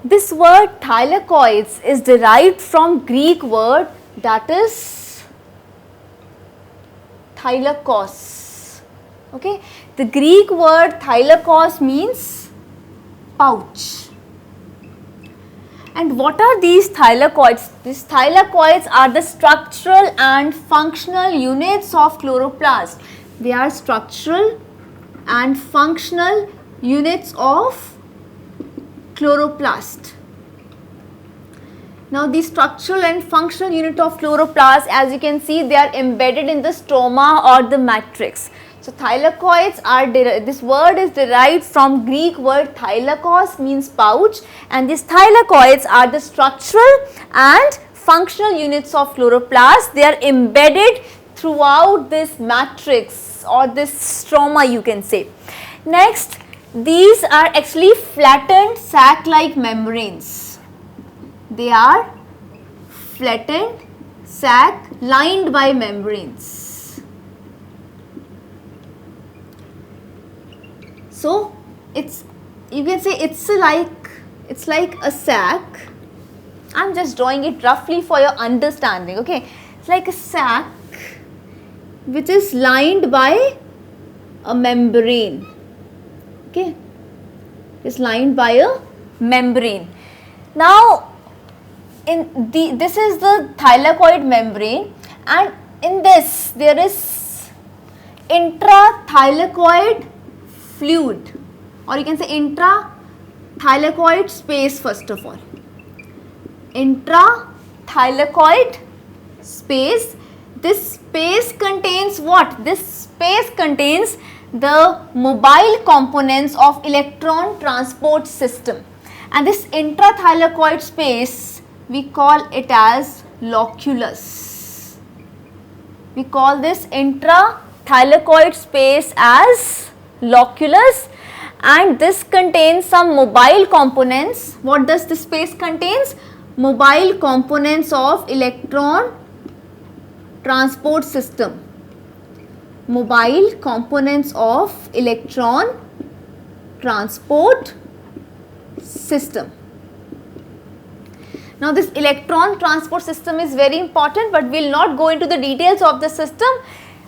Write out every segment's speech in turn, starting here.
This word thylakoids is derived from Greek word that is thylakos. Okay, the Greek word thylakos means pouch. And what are these thylakoids? These thylakoids are the structural and functional units of chloroplast. They are structural and functional units of chloroplast. Now the structural and functional unit of chloroplast, as you can see, they are embedded in the stroma or the matrix. So thylakoids are, this word is derived from Greek word thylakos, means pouch, and these thylakoids are the structural and functional units of chloroplast. They are embedded throughout this matrix or this stroma, you can say. Next, these are actually flattened sac-like membranes. They are flattened sac lined by membranes. So it's, you can say it's like a sac. I'm just drawing it roughly for your understanding. Okay, it's like a sac which is lined by a membrane. Okay, it's lined by a membrane. Now this is the thylakoid membrane, and in this there is intrathylakoid fluid, or you can say intrathylakoid space. First of all, intrathylakoid space. This space contains what? This space contains the mobile components of electron transport system, and this intrathylakoid space we call it as loculus. We call this intrathylakoid space as loculus, and this contains some mobile components. What does this space contains? Mobile components of electron transport system. Mobile components of electron transport system. Now this electron transport system is very important, but we will not go into the details of the system,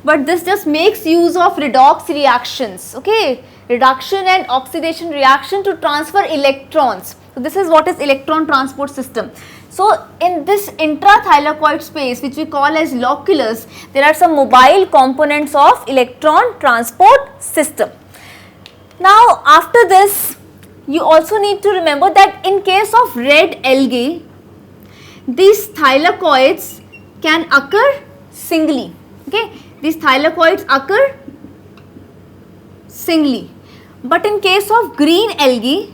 but this just makes use of redox reactions, okay, reduction and oxidation reaction to transfer electrons. So this is what is electron transport system. So in this intrathylakoid space, which we call as loculus, there are some mobile components of electron transport system. Now after this, you also need to remember that in case of red algae, these thylakoids can occur singly. Okay, these thylakoids occur singly, but in case of green algae,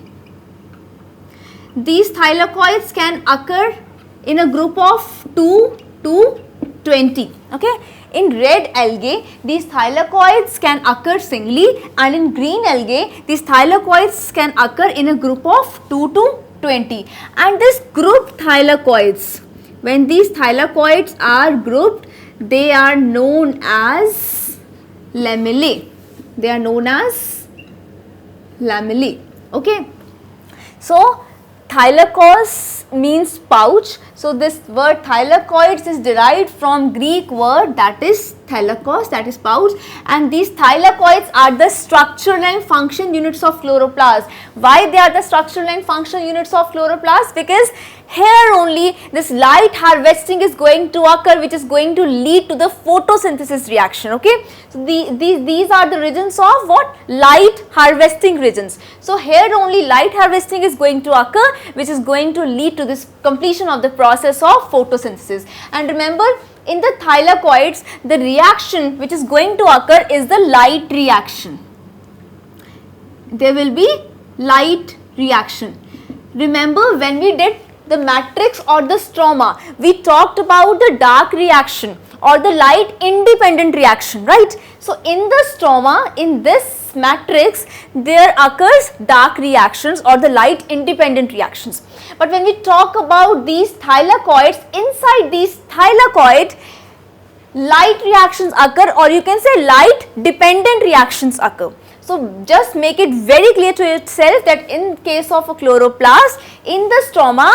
these thylakoids can occur in a group of 2 to 20. Okay, in red algae, these thylakoids can occur singly, and in green algae, these thylakoids can occur in a group of 2 to 20. And this group thylakoids, when these thylakoids are grouped, they are known as lamellae. They are known as lamellae. Okay, so thylakos means pouch. So this word thylakoids is derived from Greek word that is thylakos, that is pouch, and these thylakoids are the structural and function units of chloroplast. Why they are the structural and functional units of chloroplast? Because here only this light harvesting is going to occur, which is going to lead to the photosynthesis reaction. Okay, so these are the regions of what? Light harvesting regions. So here only light harvesting is going to occur, which is going to lead to this completion of the process of photosynthesis. And remember, in the thylakoids, the reaction which is going to occur is the light reaction. There will be light reaction. Remember, when we did the matrix or the stroma, we talked about the dark reaction or the light independent reaction, right? So in the stroma, in this matrix, there occurs dark reactions or the light independent reactions. But when we talk about these thylakoids, inside these thylakoid, light reactions occur, or you can say light dependent reactions occur. So just make it very clear to yourself that in case of a chloroplast, in the stroma,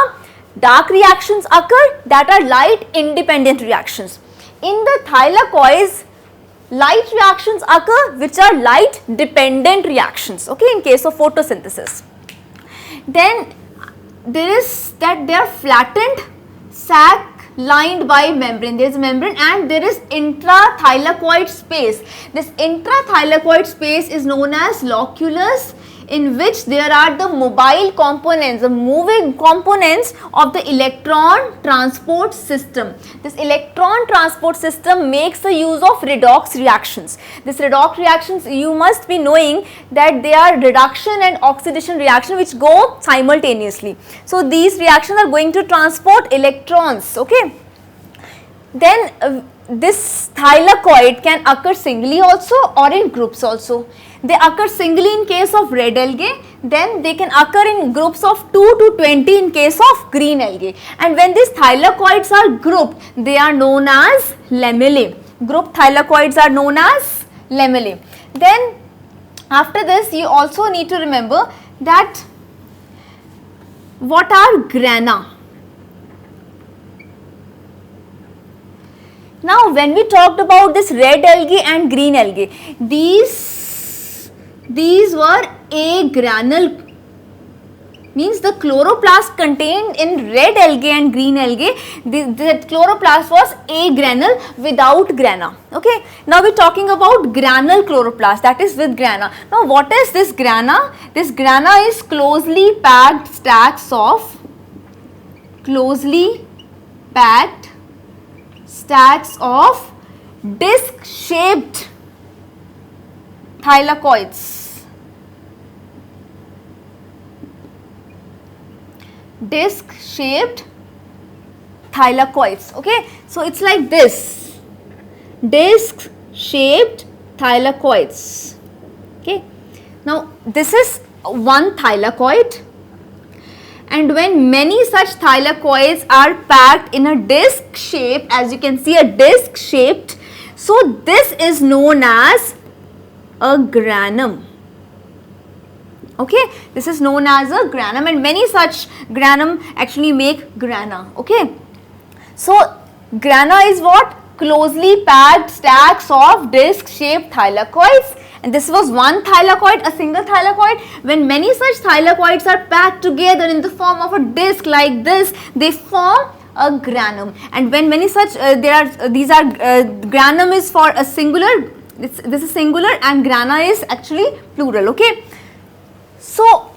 dark reactions occur that are light independent reactions. In the thylakoids, light reactions occur which are light dependent reactions, okay, in case of photosynthesis. Then there is that they are flattened sac lined by membrane. There is a membrane and there is intrathylakoid space. This intrathylakoid space is known as loculus, in which there are the mobile components, the moving components of the electron transport system. This electron transport system makes the use of redox reactions. This redox reactions, you must be knowing that they are reduction and oxidation reaction which go simultaneously. So these reactions are going to transport electrons, okay. Then this thylakoid can occur singly also or in groups also. They occur singly in case of red algae, then they can occur in groups of 2 to 20 in case of green algae. And when these thylakoids are grouped, they are known as lamellae. Group thylakoids are known as lamellae. Then after this, you also need to remember that what are grana? Now when we talked about this red algae and green algae, these were agranal, means the chloroplast contained in red algae and green algae, the chloroplast was agranal without grana, okay. Now we are talking about granal chloroplast, that is with grana. Now what is this grana? This grana is closely packed stacks of disc shaped thylakoids. Disc shaped thylakoids, okay. So it's like this, disc shaped thylakoids, okay. Now this is one thylakoid, and when many such thylakoids are packed in a disc shape, as you can see, a disc shaped, so this is known as a granum, okay. This is known as a granum, and many such granum actually make grana, okay. So grana is what? Closely packed stacks of disc shaped thylakoids, and this was one thylakoid, a single thylakoid. When many such thylakoids are packed together in the form of a disc like this, they form a granum. And when many such granum is for a singular, this is singular, and grana is actually plural, okay. So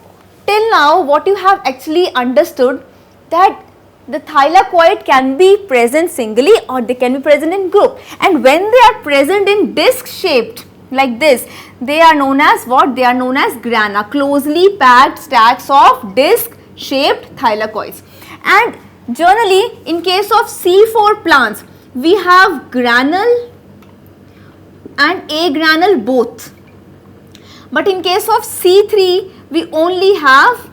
till now what you have actually understood, that the thylakoid can be present singly or they can be present in group, and when they are present in disc shaped like this, they are known as what? They are known as grana, closely packed stacks of disc shaped thylakoids. And generally in case of C4 plants, we have granal and agranal both, but in case of C3 we only have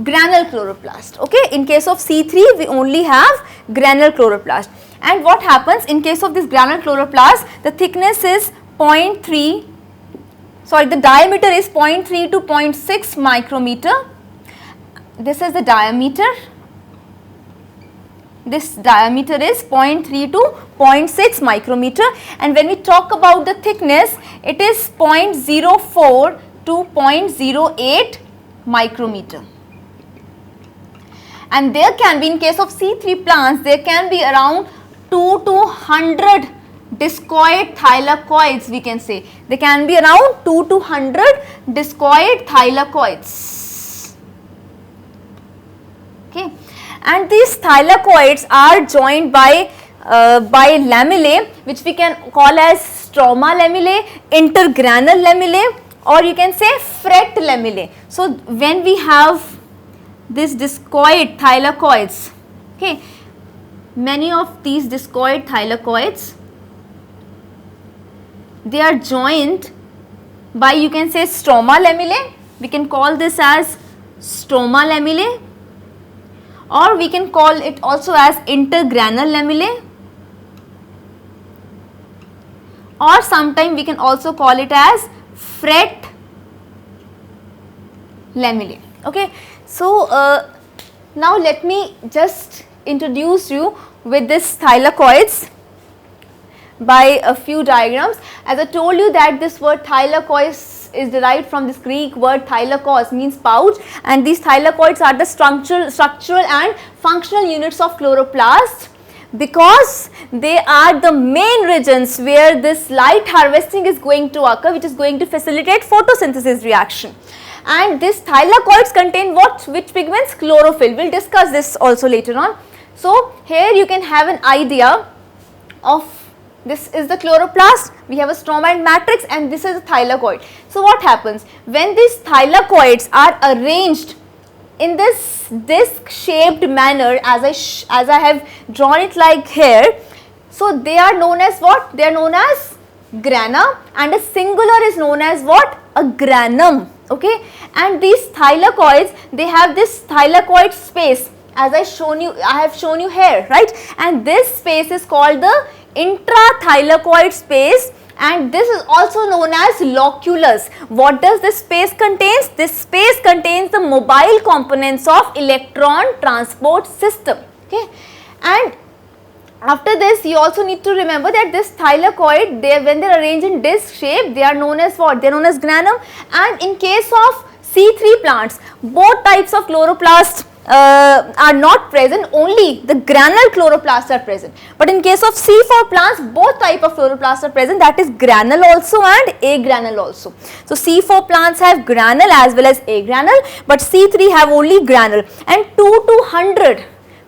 granal chloroplast, okay. In case of C3 we only have granal chloroplast. And what happens in case of this granal chloroplast, the thickness is the diameter is 0.3 to 0.6 micrometer. This is the diameter. This diameter is 0.3 to 0.6 micrometer, and when we talk about the thickness, it is 0.04 to 0.08 micrometer. And there can be, in case of C3 plants, there can be around 2 to 100 discoid thylakoids, we can say. There can be around 2 to 100 discoid thylakoids, okay. And these thylakoids are joined by lamellae, which we can call as stroma lamellae, intergranal lamellae, or you can say fret lamellae. So when we have this discoid thylakoids, okay, many of these discoid thylakoids, they are joined by, you can say, stroma lamellae. We can call this as stroma lamellae, or we can call it also as intergranal lamellae, or sometimes we can also call it as fret lamellae. Okay, so now let me just introduce you with this thylakoids by a few diagrams. As I told you that this word thylakoids is derived from this Greek word thylakos, means pouch, and these thylakoids are the structural and functional units of chloroplast, because they are the main regions where this light harvesting is going to occur, which is going to facilitate photosynthesis reaction. And these thylakoids contain what? Which pigments? Chlorophyll. We will discuss this also later on. So, here you can have an idea of, this is the chloroplast, we have a stroma and matrix, and this is a thylakoid. So, what happens? When these thylakoids are arranged in this disc shaped manner, as I have drawn it like here, so they are known as what? They are known as grana, and a singular is known as what? A granum. Okay, and these thylakoids, they have this thylakoid space, as I have shown you here, right? And this space is called the intrathylakoid space, and this is also known as loculus. What does this space contains? This space contains the mobile components of electron transport system. Okay, and after this, you also need to remember that this thylakoid, when they are arranged in disc shape, they are known as what? They are known as granum. And in case of C3 plants, both types of chloroplast are not present, only the granule chloroplasts are present. But in case of C4 plants, both type of chloroplasts are present, that is granule also and agranule also. So, C4 plants have granule as well as agranule, but C3 have only granule. And 2 to 100,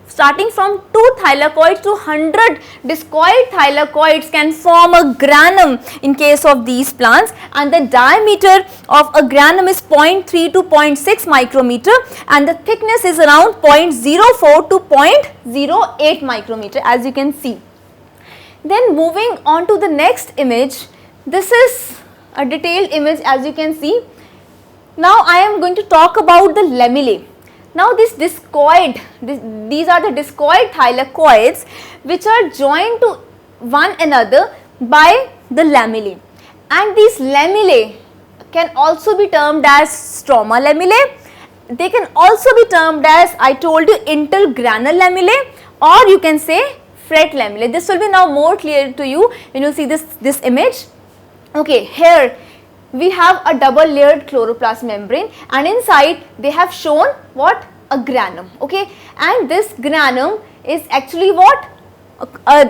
starting from 2 thylakoids to 100 discoid thylakoids can form a granum in case of these plants, and the diameter of a granum is 0.3 to 0.6 micrometer, and the thickness is around 0.04 to 0.08 micrometer, as you can see. Then moving on to the next image, this is a detailed image, as you can see. Now I am going to talk about the lamellae. Now this discoid, these are the discoid thylakoids which are joined to one another by the lamellae, and these lamellae can also be termed as stroma lamellae. They can also be termed as, I told you, intergranal lamellae, or you can say fret lamellae. This will be now more clear to you when you see this image. Okay, here we have a double layered chloroplast membrane, and inside they have shown what? A granum. Okay, and this granum is actually what?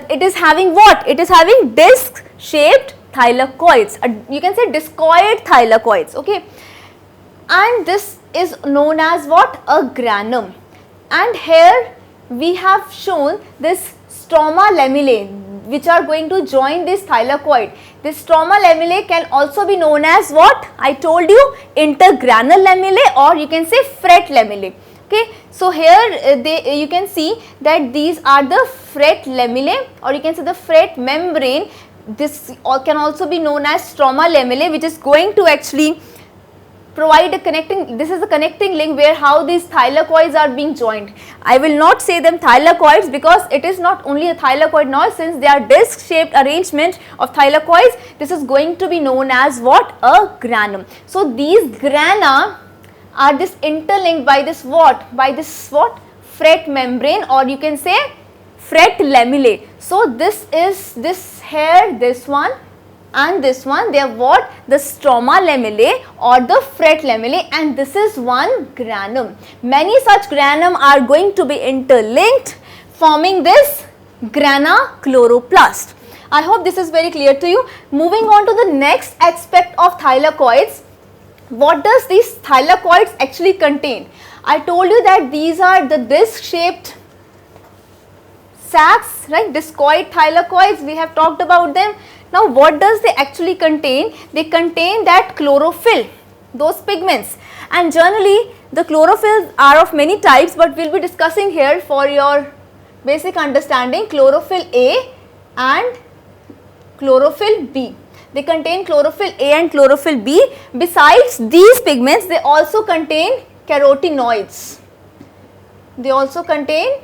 It is having what? It is having disc shaped thylakoids. You can say discoid thylakoids. Okay, and this is known as what? A granum. And here we have shown this stroma lamellae which are going to join this thylakoid. This stroma lamellae can also be known as what? I told you, intergranal lamellae, or you can say fret lamellae. Okay, so here you can see that these are the fret lamellae, or you can say the fret membrane. This can also be known as stroma lamellae, which is going to actually provide a connecting, this is a connecting link where how these thylakoids are being joined. I will not say them thylakoids because it is not only a thylakoid now, since they are disc shaped arrangement of thylakoids. This is going to be known as what? A granum. So these grana are this interlinked by this what? By this what? Fret membrane, or you can say fret lamellae. So this is this here, this one and this one, they are what? The stroma lamellae or the fret lamellae, and this is one granum. Many such granum are going to be interlinked, forming this grana chloroplast. I hope this is very clear to you. Moving on to the next aspect of thylakoids. What does these thylakoids actually contain? I told you that these are the disc shaped sacs, right? Discoid thylakoids, we have talked about them. Now what does they actually contain? They contain that chlorophyll, those pigments, and generally the chlorophylls are of many types, but we will be discussing here for your basic understanding chlorophyll A and chlorophyll B. They contain chlorophyll A and chlorophyll B. Besides these pigments, they also contain carotenoids. They also contain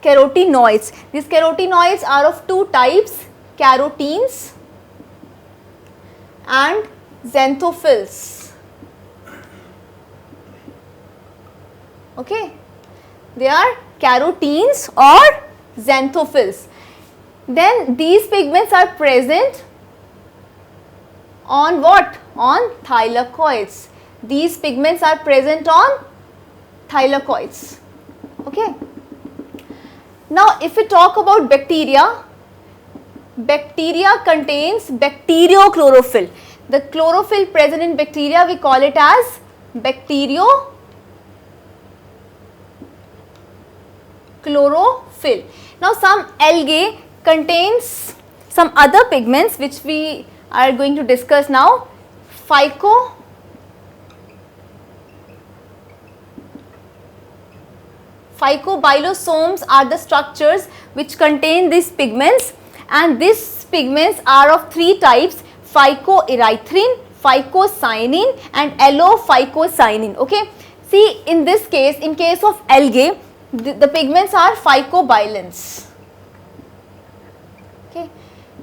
carotenoids. These carotenoids are of two types. carotenes and xanthophylls. Okay, they are carotenes or xanthophylls. Then these pigments are present on what? On thylakoids. These pigments are present on thylakoids. Okay. Now if we talk about bacteria, bacteria contains bacteriochlorophyll. The chlorophyll present in bacteria, we call it as bacteriochlorophyll. Now some algae contains some other pigments which we are going to discuss now. Phycobilosomes are the structures which contain these pigments, and these pigments are of three types: phycoerythrin, phycocyanin and allophycocyanin. Okay. See, in this case, in case of algae, the pigments are phycobilins. Okay.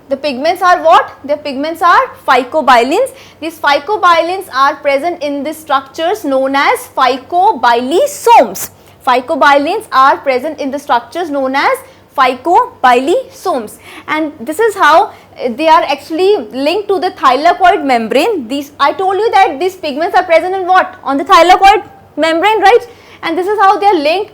The pigments are what? The pigments are phycobilins. These phycobilins are present in the structures known as phycobilisomes. Phycobilins are present in the structures known as phycobilisomes, and this is how they are actually linked to the thylakoid membrane. I told you that these pigments are present in what? On the thylakoid membrane, right? And this is how they are linked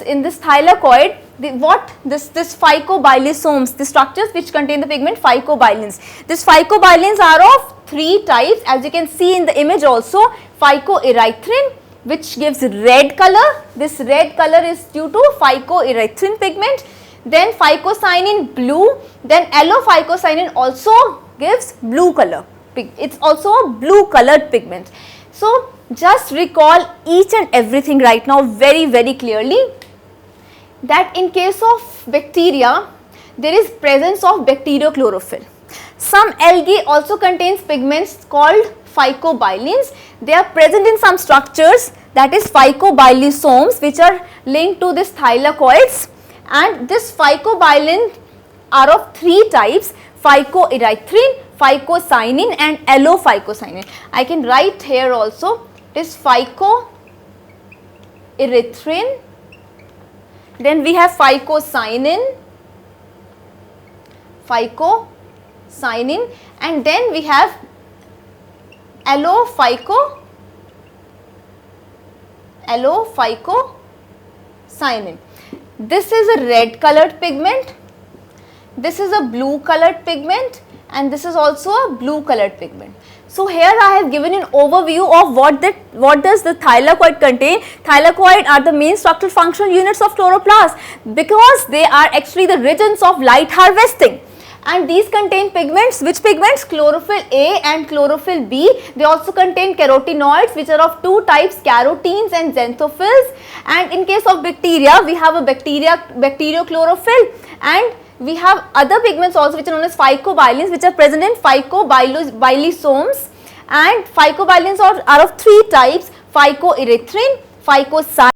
in this thylakoid. This phycobilisomes, the structures which contain the pigment phycobilins. These phycobilins are of three types, as you can see in the image also. Phycoerythrin, which gives red color. This red color is due to phycoerythrin pigment. Then phycocyanin, blue. Then allophycocyanin also gives blue color. It's also a blue colored pigment. So just recall each and everything right now very, very clearly, that in case of bacteria, there is presence of bacteriochlorophyll. Some algae also contains pigments called phycobilins. They are present in some structures, that is phycobilisomes, which are linked to this thylakoids, and this phycobilin are of three types: phycoerythrin, phycocyanin and allophycocyanin. I can write here also. It is phycoerythrin, then we have phycocyanin, and then we have allophycocyanin. This is a red colored pigment, this is a blue colored pigment, and this is also a blue colored pigment. So here I have given an overview of what does the thylakoid contain. Thylakoid are the main structural functional units of chloroplast, because they are actually the regions of light harvesting. And these contain pigments. Which pigments? Chlorophyll A and chlorophyll B. They also contain carotenoids, which are of two types: carotenes and xanthophylls. And in case of bacteria, we have a bacteriochlorophyll, and we have other pigments also which are known as phycobilins, which are present in phycobilisomes. And phycobilins are of three types: phycoerythrin, phycocyanin